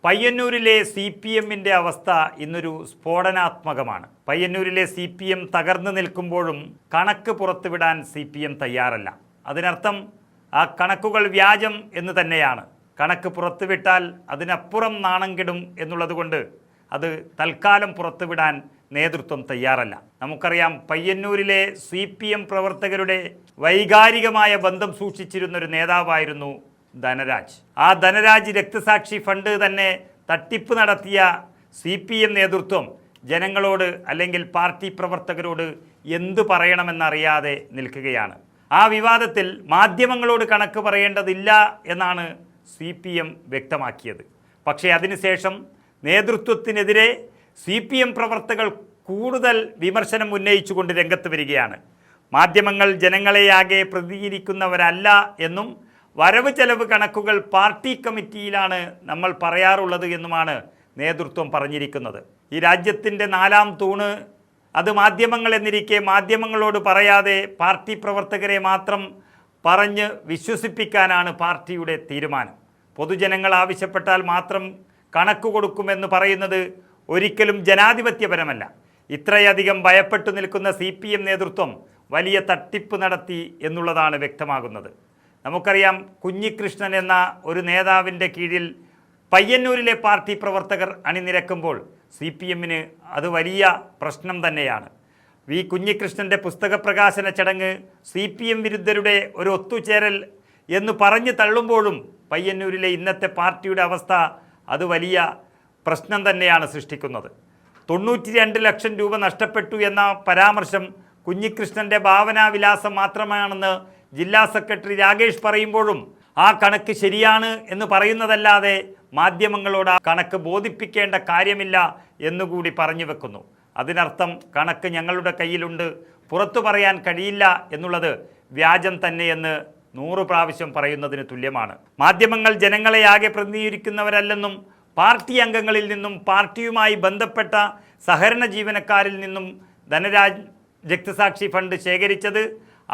പയ്യന്നൂരിലെ CPMന്റെ അവസ്ഥ ഇന്നൊരു സ്ഫോടനാത്മകമാണ്. പയ്യന്നൂരിലെ CPM തകർന്നു നിൽക്കുമ്പോഴും കണക്ക് പുറത്തുവിടാൻ CPM തയ്യാറല്ല. അതിനർത്ഥം ആ കണക്കുകൾ വ്യാജം എന്ന് തന്നെയാണ്. കണക്ക് പുറത്തുവിട്ടാൽ അതിനപ്പുറം നാണം കെടും എന്നുള്ളതുകൊണ്ട് അത് തൽക്കാലം പുറത്തുവിടാൻ നേതൃത്വം തയ്യാറല്ല. നമുക്കറിയാം, പയ്യന്നൂരിലെ CPM പ്രവർത്തകരുടെ വൈകാരികമായ ബന്ധം സൂക്ഷിച്ചിരുന്നൊരു നേതാവായിരുന്നു ധനരാജ്. ആ ധനരാജ് രക്തസാക്ഷി ഫണ്ട് തന്നെ തട്ടിപ്പ് നടത്തിയ CPM നേതൃത്വം ജനങ്ങളോട് അല്ലെങ്കിൽ പാർട്ടി പ്രവർത്തകരോട് എന്തു പറയണമെന്നറിയാതെ നിൽക്കുകയാണ്. ആ വിവാദത്തിൽ മാധ്യമങ്ങളോട് കണക്ക് പറയേണ്ടതില്ല എന്നാണ് CPM വ്യക്തമാക്കിയത്. പക്ഷേ അതിനുശേഷം നേതൃത്വത്തിനെതിരെ CPM പ്രവർത്തകർ കൂടുതൽ വിമർശനം ഉന്നയിച്ചുകൊണ്ട് രംഗത്ത് വരികയാണ്. മാധ്യമങ്ങൾ ജനങ്ങളെയാകെ പ്രതികരിക്കുന്നവരല്ല എന്നും വരവ് ചെലവ് കണക്കുകൾ പാർട്ടി കമ്മിറ്റിയിലാണ് നമ്മൾ പറയാറുള്ളത് എന്നുമാണ് നേതൃത്വം പറഞ്ഞിരിക്കുന്നത്. ഈ രാജ്യത്തിൻ്റെ 4ാം തൂണ് അത് മാധ്യമങ്ങൾ എന്നിരിക്കെ മാധ്യമങ്ങളോട് പറയാതെ പാർട്ടി പ്രവർത്തകരെ മാത്രം പറഞ്ഞ് വിശ്വസിപ്പിക്കാനാണ് പാർട്ടിയുടെ തീരുമാനം. പൊതുജനങ്ങൾ ആവശ്യപ്പെട്ടാൽ മാത്രം കണക്ക് കൊടുക്കുമെന്ന് പറയുന്നത് ഒരിക്കലും ജനാധിപത്യപരമല്ല. ഇത്രയധികം ഭയപ്പെട്ടു നിൽക്കുന്ന CPM നേതൃത്വം വലിയ തട്ടിപ്പ് നടത്തി എന്നുള്ളതാണ് വ്യക്തമാകുന്നത്. നമുക്കറിയാം, കുഞ്ഞികൃഷ്ണൻ എന്ന ഒരു കീഴിൽ പയ്യന്നൂരിലെ പാർട്ടി പ്രവർത്തകർ അണിനിരക്കുമ്പോൾ CPMന് അത് വലിയ പ്രശ്നം തന്നെയാണ്. കുഞ്ഞികൃഷ്ണൻ്റെ പുസ്തക പ്രകാശന ചടങ്ങ് CPM വിരുദ്ധരുടെ ഒരു ഒത്തുചേരൽ എന്ന് പറഞ്ഞ് തള്ളുമ്പോഴും പയ്യന്നൂരിലെ ഇന്നത്തെ പാർട്ടിയുടെ അവസ്ഥ അത് വലിയ പ്രശ്നം തന്നെയാണ് സൃഷ്ടിക്കുന്നത്. 92 ലക്ഷം രൂപ നഷ്ടപ്പെട്ടു എന്ന പരാമർശം കുഞ്ഞികൃഷ്ണൻ്റെ ഭാവനാവിലാസം മാത്രമാണെന്ന് ജില്ലാ സെക്രട്ടറി രാകേഷ് പറയുമ്പോഴും ആ കണക്ക് ശരിയാണ് എന്ന് പറയുന്നതല്ലാതെ മാധ്യമങ്ങളോട് ആ കണക്ക് ബോധിപ്പിക്കേണ്ട കാര്യമില്ല എന്നുകൂടി പറഞ്ഞു വെക്കുന്നു. അതിനർത്ഥം കണക്ക് ഞങ്ങളുടെ കയ്യിലുണ്ട്, പുറത്തു പറയാൻ കഴിയില്ല എന്നുള്ളത് വ്യാജം തന്നെയെന്ന് 100 പ്രാവശ്യം പറയുന്നതിന് തുല്യമാണ്. മാധ്യമങ്ങൾ ജനങ്ങളെയാകെ പ്രതിനിധീകരിക്കുന്നവരല്ലെന്നും പാർട്ടി അംഗങ്ങളിൽ നിന്നും പാർട്ടിയുമായി ബന്ധപ്പെട്ട സഹകരണ ജീവനക്കാരിൽ നിന്നും ധനരാജ് രക്തസാക്ഷി ഫണ്ട് ശേഖരിച്ചത്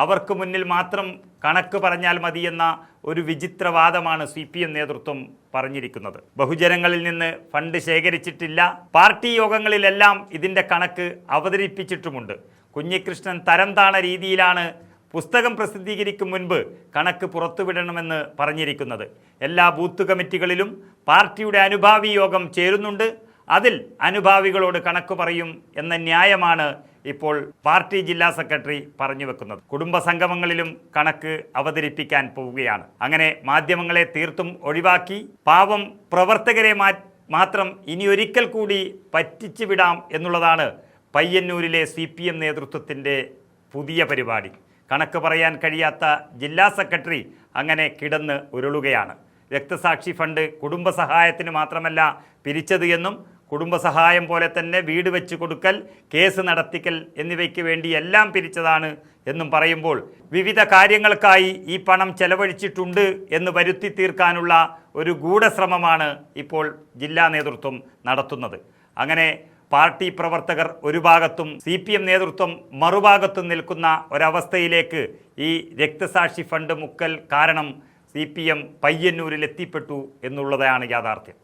അവർക്ക് മുന്നിൽ മാത്രം കണക്ക് പറഞ്ഞാൽ മതിയെന്ന ഒരു വിചിത്രവാദമാണ് CPM നേതൃത്വം പറഞ്ഞിരിക്കുന്നത്. ബഹുജനങ്ങളിൽ നിന്ന് ഫണ്ട് ശേഖരിച്ചിട്ടില്ല. പാർട്ടി യോഗങ്ങളിലെല്ലാം ഇതിൻ്റെ കണക്ക് അവതരിപ്പിച്ചിട്ടുമുണ്ട്. കുഞ്ഞികൃഷ്ണൻ തരം താണ രീതിയിലാണ് പുസ്തകം പ്രസിദ്ധീകരിക്കും മുൻപ് കണക്ക് പുറത്തുവിടണമെന്ന് പറഞ്ഞിരിക്കുന്നത്. എല്ലാ ബൂത്ത് കമ്മിറ്റികളിലും പാർട്ടിയുടെ അനുഭാവി യോഗം ചേരുന്നുണ്ട്. അതിൽ അനുഭാവികളോട് കണക്ക് പറയും എന്ന ന്യായമാണ് ഇപ്പോൾ പാർട്ടി ജില്ലാ സെക്രട്ടറി പറഞ്ഞു വെക്കുന്നത്. കുടുംബ സംഗമങ്ങളിലും കണക്ക് അവതരിപ്പിക്കാൻ പോവുകയാണ്. അങ്ങനെ മാധ്യമങ്ങളെ തീർത്തും ഒഴിവാക്കി പാവം പ്രവർത്തകരെ മാത്രം ഇനി ഒരിക്കൽ കൂടി പറ്റിച്ചു വിടാം എന്നുള്ളതാണ് പയ്യന്നൂരിലെ CPM നേതൃത്വത്തിൻ്റെ പുതിയ പരിപാടി. കണക്ക് പറയാൻ കഴിയാത്ത ജില്ലാ സെക്രട്ടറി അങ്ങനെ കിടന്ന് ഉരുളുകയാണ്. രക്തസാക്ഷി ഫണ്ട് കുടുംബസഹായത്തിന് മാത്രമല്ല പിരിച്ചത് എന്നും കുടുംബസഹായം പോലെ തന്നെ വീട് വെച്ച് കൊടുക്കൽ, കേസ് നടത്തിക്കൽ എന്നിവയ്ക്ക് വേണ്ടി എല്ലാം പിരിച്ചതാണ് എന്നും പറയുമ്പോൾ വിവിധ കാര്യങ്ങൾക്കായി ഈ പണം ചെലവഴിച്ചിട്ടുണ്ട് എന്ന് വരുത്തി തീർക്കാനുള്ള ഒരു ഗൂഢശ്രമമാണ് ഇപ്പോൾ ജില്ലാ നേതൃത്വം നടത്തുന്നത്. അങ്ങനെ പാർട്ടി പ്രവർത്തകർ ഒരു ഭാഗത്തും CPM നേതൃത്വം മറുഭാഗത്തും നിൽക്കുന്ന ഒരവസ്ഥയിലേക്ക് ഈ രക്തസാക്ഷി ഫണ്ട് മുക്കൽ കാരണം CPM പയ്യന്നൂരിൽ എത്തിപ്പെട്ടു എന്നുള്ളതാണ് യാഥാർത്ഥ്യം.